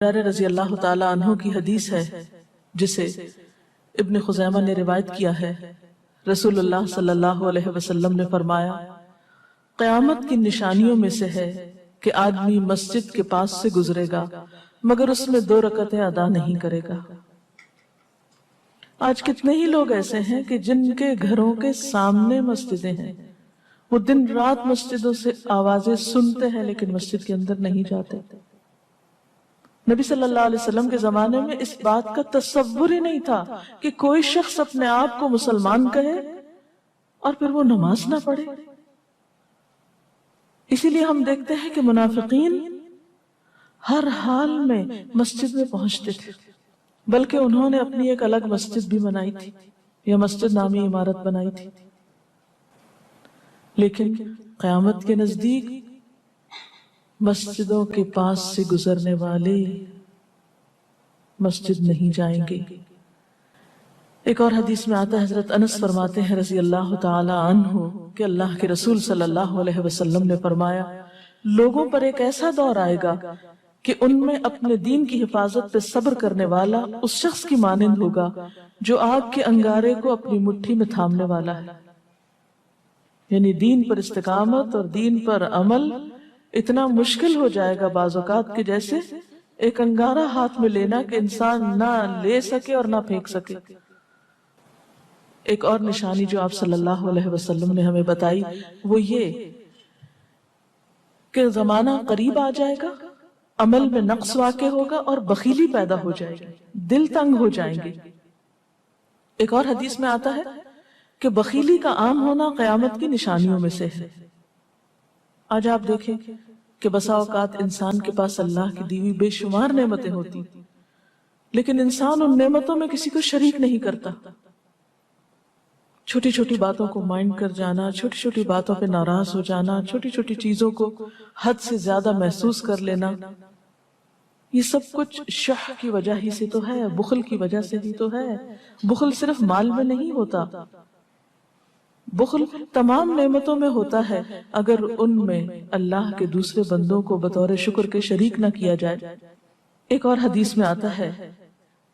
رضی اللہ تعالی عنہ کی حدیث ہے جسے ابن خزیمہ نے روایت کیا ہے۔ رسول اللہ صلی اللہ علیہ وسلم نے فرمایا، قیامت کی نشانیوں میں سے ہے کہ آدمی مسجد کے پاس سے گزرے گا مگر اس میں 2 رکعتیں ادا نہیں کرے گا۔ آج کتنے ہی لوگ ایسے ہیں کہ جن کے گھروں کے سامنے مسجدیں ہیں، وہ دن رات مسجدوں سے آوازیں سنتے ہیں لیکن مسجد کے اندر نہیں جاتے۔ نبی صلی اللہ علیہ وسلم کے زمانے میں اس بات کا تصور ہی نہیں تھا کہ کوئی شخص اپنے آپ کو مسلمان کہے اور پھر وہ نماز نہ پڑھے۔ اسی لیے ہم دیکھتے ہیں کہ منافقین ہر حال میں مسجد میں پہنچتے تھے، بلکہ انہوں نے اپنی ایک الگ مسجد بھی بنائی تھی یا مسجد نامی عمارت بنائی تھی۔ لیکن قیامت کے نزدیک مسجدوں کے پاس سے گزرنے والے مسجد نہیں جائیں گے۔ ایک اور حدیث میں آتا ہے، حضرت انس فرماتے ہیں رضی اللہ تعالی عنہ کہ اللہ کے رسول صلی اللہ علیہ وسلم نے فرمایا، لوگوں پر ایک ایسا دور آئے گا کہ ان میں اپنے دین کی حفاظت پہ صبر کرنے والا اس شخص کی مانند ہوگا جو آگ کے انگارے کو اپنی مٹھی میں تھامنے والا ہے۔ یعنی دین پر استقامت اور دین پر عمل اتنا مشکل ہو جائے گا بعض اوقات کہ جیسے ایک انگارہ ہاتھ میں لینا کہ انسان نہ لے سکے اور نہ پھینک سکے۔ ایک اور نشانی جو آپ صلی اللہ علیہ وسلم نے ہمیں بتائی وہ یہ کہ زمانہ قریب آ جائے گا، عمل میں نقص واقع ہوگا اور بخیلی پیدا ہو جائے گی، دل تنگ ہو جائیں گے۔ ایک اور حدیث میں آتا ہے کہ بخیلی کا عام ہونا قیامت کی نشانیوں میں سے ہے۔ آج آپ دیکھیں کہ بسا اوقات انسان کے پاس اللہ کی دی ہوئی بے شمار نعمتیں ہوتی لیکن انسان ان نعمتوں میں کسی کو شریک نہیں کرتا۔ چھوٹی چھوٹی باتوں کو مائنڈ کر جانا، چھوٹی چھوٹی باتوں پہ ناراض ہو جانا، چھوٹی چھوٹی چیزوں کو حد سے زیادہ محسوس کر لینا، یہ سب کچھ شح کی وجہ ہی سے تو ہے، بخل کی وجہ سے ہی تو ہے۔ بخل صرف مال میں نہیں ہوتا، بخل تمام نعمتوں میں ہوتا ہے اگر ان میں اللہ کے دوسرے بندوں کو بطور شکر کے شریک نہ کیا جائے۔ ایک اور حدیث میں آتا ہے،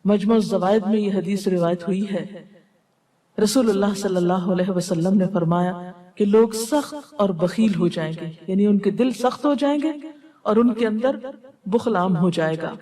مجمع الزوائد میں یہ حدیث روایت ہوئی ہے، رسول اللہ صلی اللہ علیہ وسلم نے فرمایا کہ لوگ سخت اور بخیل ہو جائیں گے، یعنی ان کے دل سخت ہو جائیں گے اور ان کے اندر بخل عام ہو جائے گا۔